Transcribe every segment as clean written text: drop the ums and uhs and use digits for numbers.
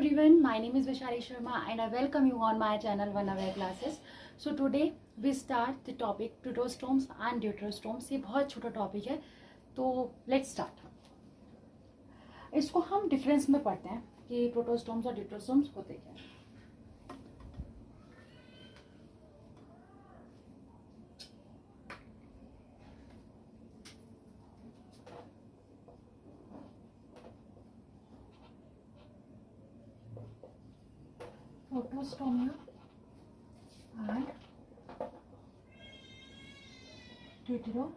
everyone, my name is Vaishali Sharma and I welcome you on my channel One Aware Classes. So today we start the topic protostomes and deuterostomes. ये बहुत छोटा topic है, तो let's start. इसको हम difference में पढ़ते हैं कि प्रोटोस्टोम्स और ड्यूटेरोस्टोम्स होते क्या हैं. Protostomia and deuterostomes.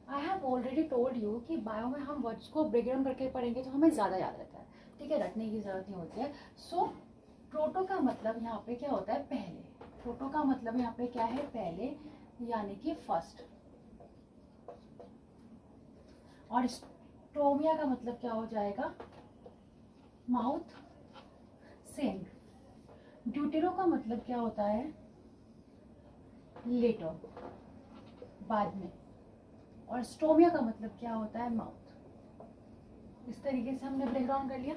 I have already told you कि बायो में हम वर्ड्स को ब्रेक डाउन करके पढ़ेंगे तो हमें ज़्यादा याद रहता है. ठीक है, रटने की ज़रूरत नहीं होती है. सो प्रोटो का मतलब यहाँ पे क्या होता है? पहले. प्रोटो का मतलब यहाँ पे क्या है? पहले, यानी कि फर्स्ट. और स्टोमिया का मतलब क्या हो जाएगा? माउथ. सेम. ड्यूटेरो का मतलब क्या होता है? लेटर, बाद में. और स्टोमिया का मतलब क्या होता है? माउथ. इस तरीके से हमने ब्रेक डाउन कर लिया.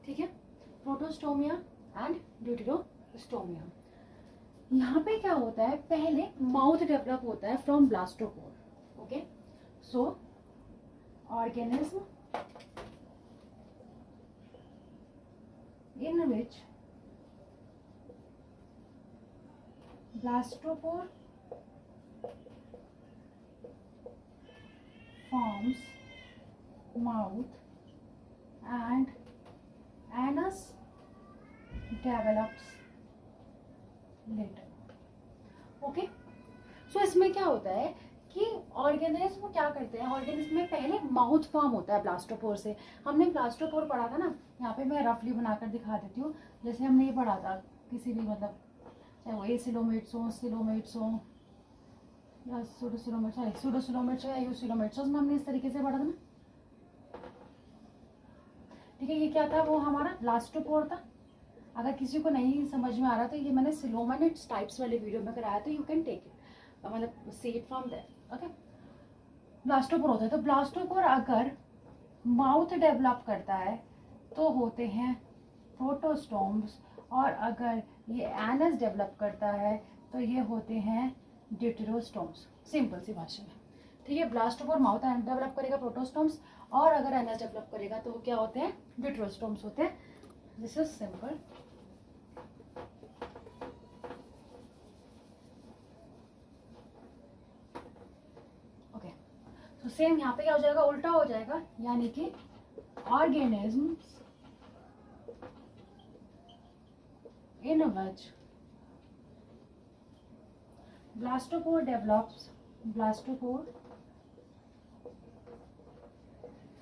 ठीक है, प्रोटोस्टोमिया एंड ड्यूटेरोस्टोमिया. यहाँ पे क्या होता है? पहले माउथ डेवलप होता है from blastopore. Okay, so organism in which blastopore forms mouth and anus develops later. Okay, so इसमें क्या होता है कि ऑर्गेनिज्म क्या करते हैं? ऑर्गेनिज्म में पहले माउथ फॉर्म होता है ब्लास्टोपोर से. हमने ब्लास्टोपोर पढ़ा था ना, यहाँ पे मैं रफली बनाकर दिखा देती हूँ. जैसे हमने ये पढ़ा था, किसी भी मतलब चाहे वो एसिलोमेट्स हो, सिलोमेट्स हो या सूडोसिलोमेट्स हो या यूसिलोमेट्स हो, उसमें हमने इस तरीके से पढ़ा था ना. ठीक है, ये क्या था? वो हमारा ब्लास्टोपोर था. अगर किसी को नहीं समझ में आ रहा तो ये मैंने सिलोमेट्स टाइप्स वाले वीडियो में कराया, तो यू कैन टेक इट, मतलब see it from there. Okay, blastopore होता है. तो ब्लास्टोपोर अगर माउथ डेवलप करता है तो होते हैं प्रोटोस्टोम्स, और अगर ये एनस डेवलप करता है तो ये होते हैं ड्यूटेरोस्टोम्स. सिंपल सी भाषा में. ठीक है, ब्लास्टोपोर माउथ डेवलप करेगा प्रोटोस्टोम्स, और अगर एनस डेवलप करेगा तो क्या होते हैं? ड्यूटेरोस्टोम्स होते हैं. This is simple. तो सेम यहाँ पे क्या हो जाएगा? उल्टा हो जाएगा, यानी कि organisms in which blastopore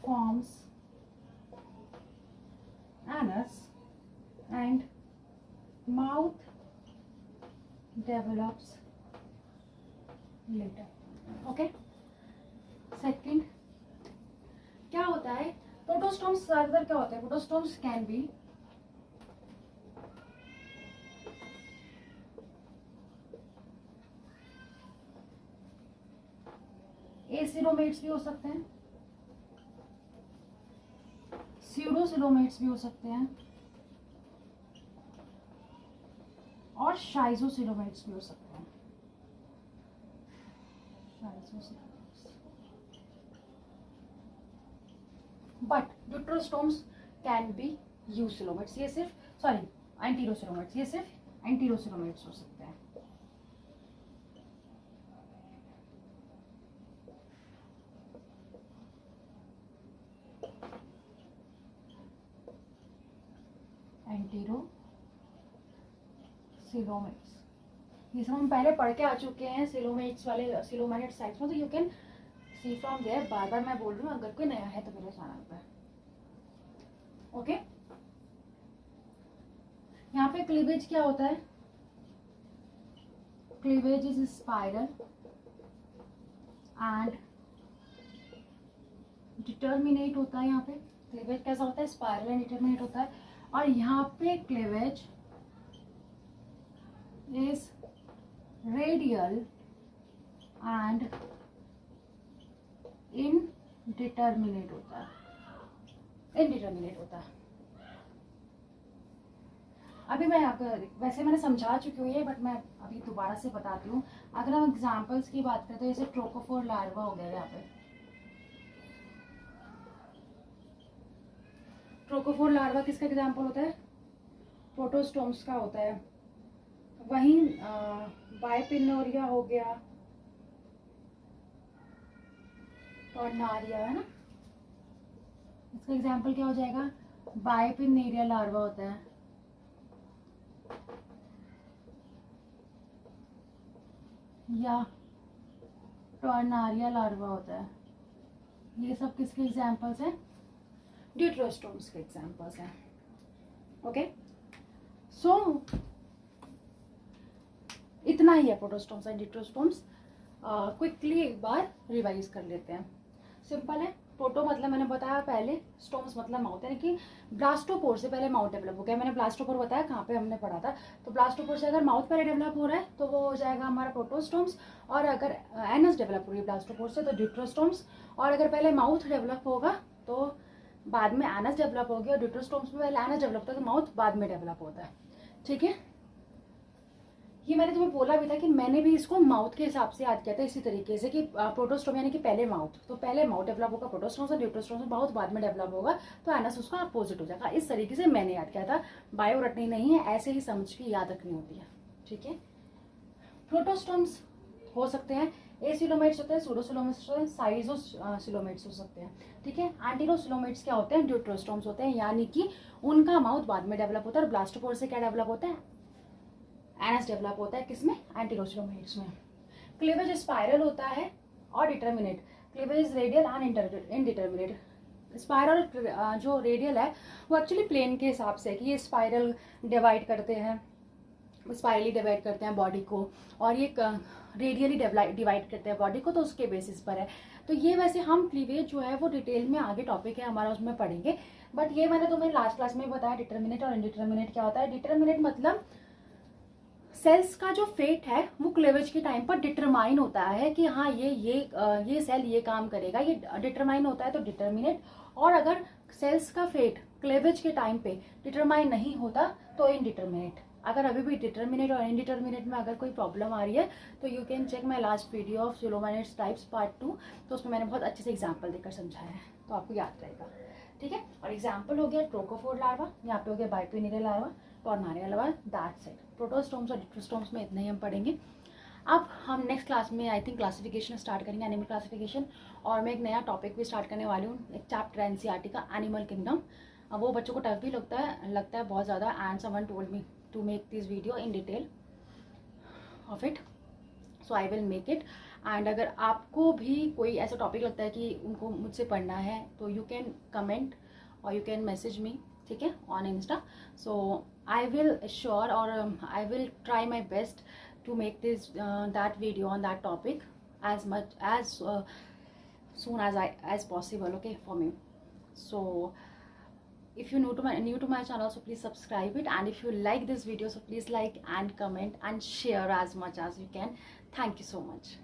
forms anus and mouth develops later. Okay, second क्या होता है? प्रोटोस्टोम्स ज्यादातर क्या होता है? प्रोटोस्टोम्स कैन बी एसिलोमेट्स भी हो सकते हैं, स्यूडोसिलोमेट्स भी हो सकते हैं, और शाइजोसिलोमेट्स भी हो सकते हैं. But deuterostomes can be eucoelomates. ये सिर्फ एंटीरोसिलोमेट्स. ये सिर्फ एंटीरोसिलोमेट्स हो सकते हैं. एंटीरोसिलोमेट्स ये सब हम पहले पढ़ के आ चुके हैं सिलोमेट्स वाले, सिलोमेट्स टाइप्स में, तो you can see from there. बार बार मैं बोल रही हूँ, अगर कोई नया है तो मेरे चैनल पर. ओके, यहाँ पे क्लीवेज क्या होता है? Cleavage is spiral and determinate होता है. यहाँ पे क्लीवेज कैसा होता है? स्पाइरल एंड डिटर्मिनेट होता है. और यहाँ पे cleavage is radial and indeterminate होता है, इनडिटर्मिनेट होता है। अभी मैं आपको, वैसे मैंने समझा चुकी हूँ ये, बट मैं अभी दोबारा से बताती हूँ। अगर हम एग्जांपल्स की बात करें तो जैसे ट्रोकोफोर लार्वा हो गया यहाँ पे, ट्रोकोफोर लार्वा किसका एग्जांपल होता है? प्रोटोस्टोम्स का होता है। वहीं बाइपिनोरिया हो गया, टर्नारिया, है ना, इसका एग्जांपल क्या हो जाएगा? बाइपिनेरिया लार्वा होता है। या टर्नारिया लार्वा होता है। ये सब किसके एग्जांपल्स हैं? ड्यूटेरोस्टोम्स के एग्जांपल्स हैं। ओके, सो इतना ही है प्रोटोस्टोम्स एंड ड्यूटेरोस्टोम्स। क्विकली एक बार रिवाइज कर लेते हैं। सिंपल है। प्रोटो मतलब मैंने बताया पहले, स्टोम्स मतलब माउथ, यानी कि ब्लास्टोपोर से पहले माउथ डेवलप हो गया। मैंने ब्लास्टोपोर बताया कहाँ पे हमने पढ़ा था। तो ब्लास्टोपोर से अगर माउथ पहले डेवलप हो रहा है तो वो हो जाएगा हमारा प्रोटोस्टोम्स, और अगर एनस डेवलप हो रही है ब्लास्टोपोर से तो ड्यूटेरोस्टोम्स, और अगर पहले माउथ डेवलप होगा तो बाद में एनस डेवलप हो गया। और ड्यूटेरोस्टोम्स में पहले एनस डेवलप होता है तो माउथ बाद में डेवलप होता है। ठीक है, ये मैंने तुम्हें बोला भी था कि मैंने भी इसको माउथ के हिसाब से याद किया था, इसी तरीके से कि प्रोटोस्टोम यानी कि पहले माउथ, तो पहले माउथ डेवलप होगा प्रोटोस्टोम से, ड्यूटेरोस्टोम से माउथ बाद में डेवलप होगा तो एनस उसका अपोजिट हो जाएगा। इस तरीके से मैंने याद किया था। बायो रटनी नहीं है, ऐसे ही समझ के याद रखनी होती है। ठीक है, प्रोटोस्टोम्स हो सकते हैं एसिलोमेट्स होते हैं, सूडोसिलोमेट्स होते हैं, साइजोसिलोमेट्स हो सकते हैं। ठीक है, एंटीरोसिलोमेट्स क्या होते हैं? ड्यूटेरोस्टोम्स होते हैं, यानी कि उनका माउथ बाद में डेवलप होता है। और ब्लास्टोपोर से क्या डेवलप होता है? एनस डेवलप होता है। किसमें? एंटीरोसिलोमेट्स में। क्लीवेज स्पाइरल होता है और determinate. Cleavage is radial and indeterminate. Spiral जो रेडियल है वो एक्चुअली प्लेन के हिसाब से, कि ये स्पाइरल डिवाइड करते हैं, स्पाइरली डिवाइड करते हैं बॉडी को, और ये रेडियली डिवाइड करते हैं बॉडी को, तो उसके बेसिस पर है। तो ये वैसे हम क्लीवेज जो है वो डिटेल में आगे टॉपिक है हमारा, उसमें पढ़ेंगे। बट ये मैंने तुम्हें लास्ट क्लास में बताया डिटर्मिनेट और इनडिटर्मिनेट क्या होता है। डिटर्मिनेट मतलब सेल्स का जो फेट है वो क्लेवेज के टाइम पर डिटरमाइन होता है कि हाँ ये सेल ये काम करेगा, ये डिटरमाइन होता है तो डिटर्मिनेट। और अगर सेल्स का फेट क्लेवेज के टाइम पे डिटरमाइन नहीं होता तो इनडिटर्मिनेट। अगर अभी भी डिटर्मिनेट और इनडिटर्मिनेट में अगर कोई प्रॉब्लम आ रही है तो you can check my last video of coelomates types part 2, तो उसमें मैंने बहुत अच्छे से एग्जाम्पल देकर समझाया है, तो आपको याद रहेगा। ठीक है, और एग्जाम्पल हो गया ट्रोकोफोर लार्वा, यहाँ पे हो गया bipinnaria larva, tornaria larva, that's it. Protostomes और ड्यूटेरोस्टोम्स में इतना ही हम पढ़ेंगे। अब हम नेक्स्ट क्लास में आई थिंक क्लासिफिकेशन स्टार्ट करेंगे, एनिमल क्लासिफिकेशन। और मैं एक नया टॉपिक भी स्टार्ट करने वाली हूँ, एक चैप्टर एनसीईआरटी का, एनिमल किंगडम। वो बच्चों को टफ भी लगता है बहुत ज़्यादा। And someone told me to make this video in detail of it, so I will make it. And अगर आपको भी कोई ऐसा टॉपिक लगता है कि उनको मुझसे पढ़ना है तो यू कैन कमेंट और यू कैन मैसेज मी, ठीक है, on Insta. So I will sure और I will try my best to make this that video on that topic as much as soon as possible, okay, for me. So if you're new to my channel, so please subscribe it, and if you like this video, so please like and comment and share as much as you can. Thank you so much.